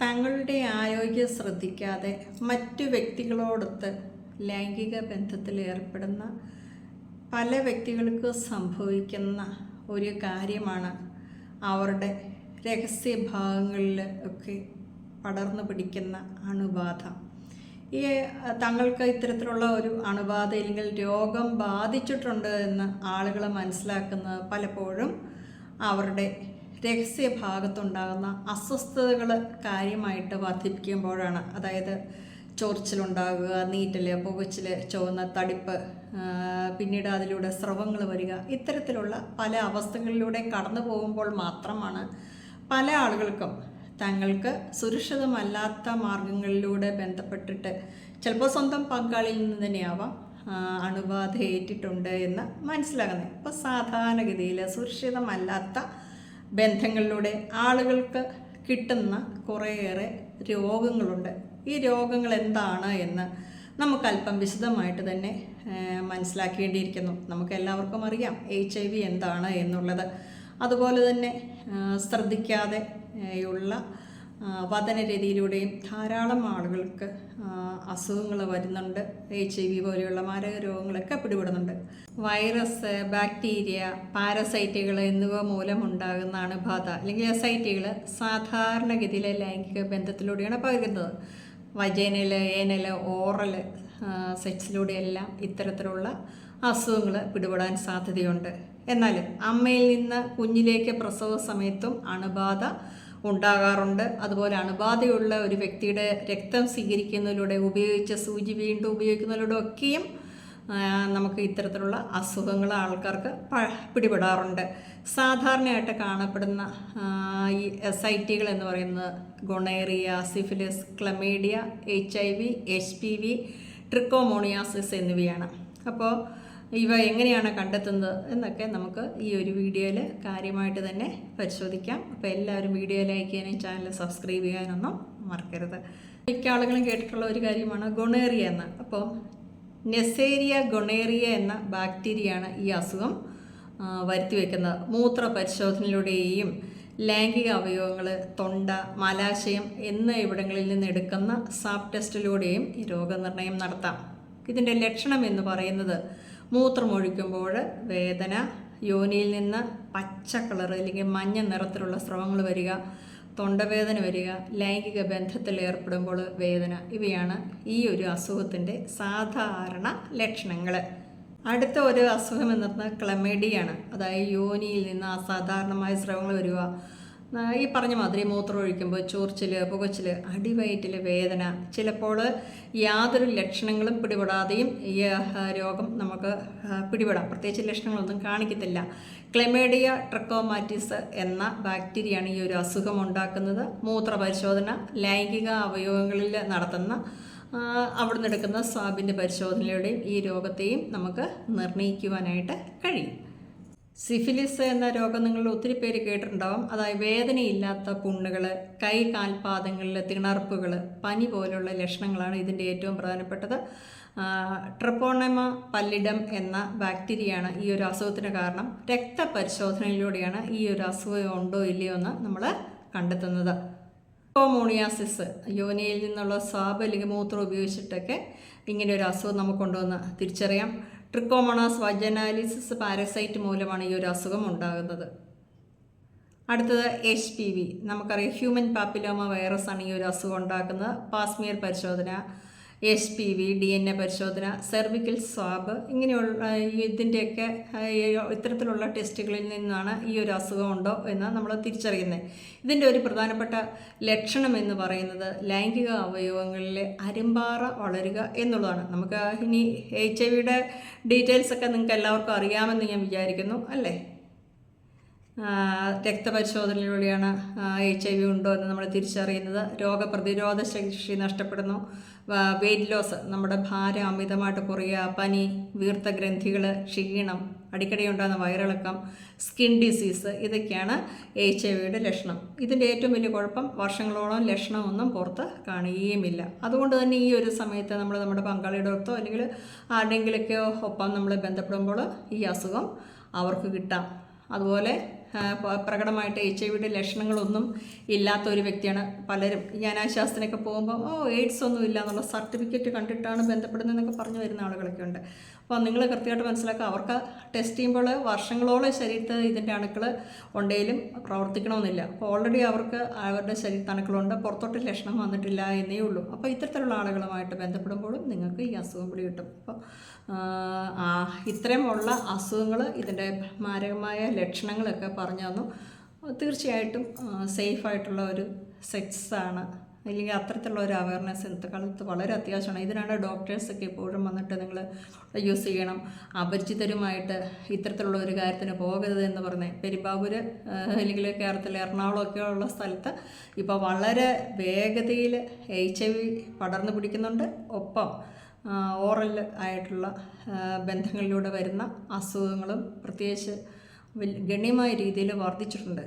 തങ്ങളുടെ ആരോഗ്യം ശ്രദ്ധിക്കാതെ മറ്റു വ്യക്തികളോടൊത്ത് ലൈംഗിക ബന്ധത്തിൽ ഏർപ്പെടുന്ന പല വ്യക്തികൾക്ക് സംഭവിക്കുന്ന ഒരു കാര്യമാണ് അവരുടെ രഹസ്യഭാഗങ്ങളിൽ ഒക്കെ പടർന്നു പിടിക്കുന്ന അണുബാധ. ഈ തങ്ങൾക്ക് ഇത്തരത്തിലുള്ള ഒരു അണുബാധ അല്ലെങ്കിൽ രോഗം ബാധിച്ചിട്ടുണ്ട് എന്ന് ആളുകൾ മനസ്സിലാക്കുന്നത് പലപ്പോഴും അവരുടെ രഹസ്യഭാഗത്തുണ്ടാകുന്ന അസ്വസ്ഥതകൾ കാര്യമായിട്ട് വർദ്ധിപ്പിക്കുമ്പോഴാണ്. അതായത് ചൊറിച്ചിലുണ്ടാകുക, നീറ്റൽ, പുകച്ചിൽ, ചുവന്ന തടിപ്പ്, പിന്നീട് അതിലൂടെ സ്രവങ്ങൾ വരിക, ഇത്തരത്തിലുള്ള പല അവസ്ഥകളിലൂടെ കടന്നു പോകുമ്പോൾ മാത്രമാണ് പല ആളുകൾക്കും തങ്ങൾക്ക് സുരക്ഷിതമല്ലാത്ത മാർഗങ്ങളിലൂടെ ബന്ധപ്പെട്ടിട്ട് ചിലപ്പോൾ സ്വന്തം പങ്കാളിയിൽ നിന്ന് തന്നെയാവാം അണുബാധ ഏറ്റിട്ടുണ്ട് എന്ന് മനസ്സിലാകുന്നത്. ഇപ്പോൾ സാധാരണഗതിയിൽ സുരക്ഷിതമല്ലാത്ത ബന്ധങ്ങളിലൂടെ ആളുകൾക്ക് കിട്ടുന്ന കുറേയേറെ രോഗങ്ങളുണ്ട്. ഈ രോഗങ്ങൾ എന്താണ് എന്ന് നമുക്കല്പം വിശദമായിട്ട് തന്നെ മനസ്സിലാക്കേണ്ടിയിരിക്കുന്നു. നമുക്കെല്ലാവർക്കും അറിയാം HIV എന്താണ് എന്നുള്ളത്. അതുപോലെ തന്നെ ശ്രദ്ധിക്കാതെ ഉള്ള വദനരീതിയിലൂടെയും ധാരാളം ആളുകൾക്ക് അസുഖങ്ങൾ വരുന്നുണ്ട്. HIV പോലെയുള്ള മാരക രോഗങ്ങളൊക്കെ പിടിപെടുന്നുണ്ട്. വൈറസ്, ബാക്ടീരിയ, പാരസൈറ്റുകൾ എന്നിവ മൂലമുണ്ടാകുന്ന അണുബാധ അല്ലെങ്കിൽ എസൈറ്റികൾ സാധാരണഗതിയിലെ ലൈംഗിക ബന്ധത്തിലൂടെയാണ് പകരുന്നത്. വജൈനൽ, ഏനൽ, ഓറൽ സെക്സിലൂടെയെല്ലാം ഇത്തരത്തിലുള്ള അസുഖങ്ങൾ പിടിപെടാൻ സാധ്യതയുണ്ട്. എന്നാൽ അമ്മയിൽ നിന്ന് കുഞ്ഞിലേക്ക് പ്രസവ സമയത്തും അണുബാധ ഉണ്ടാകാറുണ്ട്. അതുപോലെ അണുബാധയുള്ള ഒരു വ്യക്തിയുടെ രക്തം സ്വീകരിക്കുന്നതിലൂടെ, ഉപയോഗിച്ച സൂചി വീണ്ടും ഉപയോഗിക്കുന്നതിലൂടെ ഒക്കെയും നമുക്ക് ഇത്തരത്തിലുള്ള അസുഖങ്ങൾ ആൾക്കാർക്ക് പിടിപെടാറുണ്ട്. സാധാരണയായിട്ട് കാണപ്പെടുന്ന ഈ എസൈറ്റികൾ എന്ന് പറയുന്നത് gonorrhoea, syphilis, chlamydia, HIV, HPV, ട്രിക്കോമോണിയാസിസ് എന്നിവയാണ്. അപ്പോൾ ഇവ എങ്ങനെയാണ് കണ്ടെത്തുന്നത് എന്നൊക്കെ നമുക്ക് ഈ ഒരു വീഡിയോയിൽ കാര്യമായിട്ട് തന്നെ പരിശോധിക്കാം. അപ്പോൾ എല്ലാവരും വീഡിയോ ലൈക്ക് ചെയ്യാനും ചാനൽ സബ്സ്ക്രൈബ് ചെയ്യാനൊന്നും മറക്കരുത്. മിക്ക ആളുകളും കേട്ടിട്ടുള്ള ഒരു കാര്യമാണ് ഗൊണേറിയ എന്ന്. അപ്പോൾ നെസേരിയ ഗൊണേറിയ എന്ന ബാക്ടീരിയയാണ് ഈ അസുഖം വരുത്തിവെക്കുന്നത്. മൂത്ര പരിശോധനയിലൂടെയും ലൈംഗിക അവയവങ്ങൾ, തൊണ്ട, മലാശയം എന്നിവിടങ്ങളിൽ നിന്ന് എടുക്കുന്ന സാബ് ടെസ്റ്റിലൂടെയും ഈ രോഗനിർണയം നടത്താം. ഇതിൻ്റെ ലക്ഷണം എന്ന് പറയുന്നത് മൂത്രമൊഴിക്കുമ്പോൾ വേദന, യോനിയിൽ നിന്ന് പച്ച കളർ അല്ലെങ്കിൽ മഞ്ഞ നിറത്തിലുള്ള സ്രവങ്ങൾ വരിക, തൊണ്ടവേദന വരിക, ലൈംഗിക ബന്ധത്തിൽ ഏർപ്പെടുമ്പോൾ വേദന, ഇവയാണ് ഈ ഒരു അസുഖത്തിൻ്റെ സാധാരണ ലക്ഷണങ്ങൾ. അടുത്ത ഒരു അസുഖം എന്ന് പറഞ്ഞാൽ ക്ലമീഡിയാണ്. അതായത് യോനിയിൽ നിന്ന് അസാധാരണമായ സ്രവങ്ങൾ വരിക, ഈ പറഞ്ഞ മാതിരി മൂത്രം ഒഴിക്കുമ്പോൾ ചൊറിച്ചിൽ, പുകച്ചിൽ, അടിവയറ്റിൽ വേദന, ചിലപ്പോൾ യാതൊരു ലക്ഷണങ്ങളും പിടിപെടാതെയും ഈ രോഗം നമുക്ക് പിടിപെടാം. പ്രത്യേകിച്ച് ലക്ഷണങ്ങളൊന്നും കാണിക്കത്തില്ല. ക്ലെമീഡിയ ട്രക്കോമാറ്റിസ് എന്ന ബാക്ടീരിയയാണ് ഈ ഒരു അസുഖം ഉണ്ടാക്കുന്നത്. മൂത്രപരിശോധന, ലൈംഗിക അവയവങ്ങളിൽ നടത്തുന്ന അവിടെ നിന്ന് എടുക്കുന്ന സ്വാബിൻ്റെ പരിശോധനയിലൂടെയും ഈ രോഗത്തെയും നമുക്ക് നിർണ്ണയിക്കുവാനായിട്ട് കഴിയും. സിഫിലിസ് എന്ന രോഗം നിങ്ങൾ ഒത്തിരി പേര് കേട്ടിട്ടുണ്ടാവും. അതായത് വേദനയില്ലാത്ത പുണ്ണുകൾ, കൈ കാൽപാദങ്ങളിൽ തിണർപ്പുകൾ, പനി പോലുള്ള ലക്ഷണങ്ങളാണ് ഇതിൻ്റെ ഏറ്റവും പ്രധാനപ്പെട്ടത്. ട്രപ്പോണമ പല്ലിഡം എന്ന ബാക്ടീരിയയാണ് ഈ ഒരു അസുഖത്തിന് കാരണം. രക്തപരിശോധനയിലൂടെയാണ് ഈ ഒരു അസുഖം ഉണ്ടോ ഇല്ലയോ എന്ന് നമ്മൾ കണ്ടെത്തുന്നത്. ട്രിക്കോമോണിയാസിസ്, യോനിയിൽ നിന്നുള്ള സ്വാബ് അല്ലെങ്കിൽ മൂത്രം ഉപയോഗിച്ചിട്ടൊക്കെ ഇങ്ങനെ ഒരു അസുഖം നമുക്കുണ്ടോയെന്ന് തിരിച്ചറിയാം. ട്രിക്കോമോണാസ് വജനാലിസിസ് പാരസൈറ്റ് മൂലമാണ് ഈ ഒരു അസുഖം ഉണ്ടാകുന്നത്. അടുത്തത് HPV. നമുക്കറിയാം ഹ്യൂമൻ പാപ്പിലോമ വൈറസാണ് ഈ ഒരു അസുഖം ഉണ്ടാക്കുന്നത്. പാസ്മിയർ പരിശോധന, HPV, DNA പരിശോധന, സെർവിക്കൽ സ്വാബ്, ഇങ്ങനെയുള്ള ഇതിൻ്റെയൊക്കെ ഇത്തരത്തിലുള്ള ടെസ്റ്റുകളിൽ നിന്നാണ് ഈ ഒരു അസുഖം ഉണ്ടോ എന്ന് നമ്മൾ തിരിച്ചറിയുന്നത്. ഇതിൻ്റെ ഒരു പ്രധാനപ്പെട്ട ലക്ഷണം എന്ന് പറയുന്നത് ലൈംഗിക അവയവങ്ങളിലെ അരുമ്പാറ വളരുക എന്നുള്ളതാണ്. നമുക്ക് ഇനി HIV ഡീറ്റെയിൽസൊക്കെ നിങ്ങൾക്ക് എല്ലാവർക്കും അറിയാമെന്ന് ഞാൻ വിചാരിക്കുന്നു, അല്ലേ? രക്തപരിശോധനയിലൂടെയാണ് HIV ഉണ്ടോ എന്ന് നമ്മൾ തിരിച്ചറിയുന്നത്. രോഗപ്രതിരോധ ശേഷി നഷ്ടപ്പെടുന്നു. വെയിറ്റ് ലോസ്, നമ്മുടെ ഭാരം അമിതമായിട്ട് കുറയുക, പനി, വീർത്ത ഗ്രന്ഥികൾ, ക്ഷീണം, അടിക്കടി ഉണ്ടാകുന്ന വയറിളക്കം, സ്കിൻ ഡിസീസ്, ഇതൊക്കെയാണ് HIV ലക്ഷണം. ഇതിൻ്റെ ഏറ്റവും വലിയ കുഴപ്പം വർഷങ്ങളോളം ലക്ഷണമൊന്നും പുറത്ത് കാണുകയുമില്ല. അതുകൊണ്ട് തന്നെ ഈ ഒരു സമയത്ത് നമ്മൾ നമ്മുടെ പങ്കാളിയുടെ ഒത്തോ അല്ലെങ്കിൽ ആരുടെയെങ്കിലൊക്കെ ഒപ്പം നമ്മൾ ബന്ധപ്പെടുമ്പോൾ ഈ അസുഖം അവർക്ക് കിട്ടാം. അതുപോലെ പ്രകടമായിട്ട് HIV ലക്ഷണങ്ങളൊന്നും ഇല്ലാത്ത ഒരു വ്യക്തിയാണ്. പലരും ജ്ഞാനാശാസ്ത്രത്തിനൊക്കെ പോകുമ്പോൾ എയ്ഡ്സ് ഒന്നും ഇല്ല എന്നുള്ള സർട്ടിഫിക്കറ്റ് കണ്ടിട്ടാണ് ബന്ധപ്പെടുന്നതെന്നൊക്കെ പറഞ്ഞു വരുന്ന ആളുകളൊക്കെ ഉണ്ട്. അപ്പോൾ നിങ്ങൾ കൃത്യമായിട്ട് മനസ്സിലാക്കുക, അവർക്ക് ടെസ്റ്റ് ചെയ്യുമ്പോൾ വർഷങ്ങളോളം ശരീരത്തിൽ ഇതിൻ്റെ അണുക്കൾ ഉണ്ടെങ്കിലും പ്രവർത്തിക്കണമെന്നില്ല. അപ്പോൾ ഓൾറെഡി അവർക്ക് അവരുടെ ശരീരത്തിൽ അണുക്കളുണ്ട്, പുറത്തോട്ട് ലക്ഷണം വന്നിട്ടില്ല എന്നേ ഉള്ളൂ. അപ്പോൾ ഇത്തരത്തിലുള്ള ആളുകളുമായിട്ട് ബന്ധപ്പെടുമ്പോഴും നിങ്ങൾക്ക് ഈ അസുഖം പിടി കിട്ടും. അപ്പോൾ ഇത്തരമുള്ള അസുഖങ്ങൾ, ഇതിൻ്റെ മാരകമായ ലക്ഷണങ്ങളൊക്കെ പറഞ്ഞു തന്നു. തീർച്ചയായിട്ടും സേഫായിട്ടുള്ള ഒരു സെക്സാണ്, അല്ലെങ്കിൽ അത്തരത്തിലുള്ള ഒരു അവയർനെസ് ഇന്നത്തെ കാലത്ത് വളരെ അത്യാവശ്യമാണ്. ഇതിനാണ് ഡോക്ടേഴ്സൊക്കെ എപ്പോഴും വന്നിട്ട് നിങ്ങൾ യൂസ് ചെയ്യണം, അപരിചിതരുമായിട്ട് ഇത്തരത്തിലുള്ള ഒരു കാര്യത്തിന് പോകരുത് എന്ന് പറഞ്ഞ്. പെരുമ്പാവൂര് അല്ലെങ്കിൽ കേരളത്തിലെ എറണാകുളമൊക്കെ ഉള്ള സ്ഥലത്ത് ഇപ്പോൾ വളരെ വേഗതയിൽ HIV പടർന്നു പിടിക്കുന്നുണ്ട്. ഒപ്പം ഓറൽ ആയിട്ടുള്ള ബന്ധങ്ങളിലൂടെ വരുന്ന അസുഖങ്ങളും പ്രത്യേകിച്ച് ഗണ്യമായ രീതിയിൽ വർദ്ധിച്ചിട്ടുണ്ട്.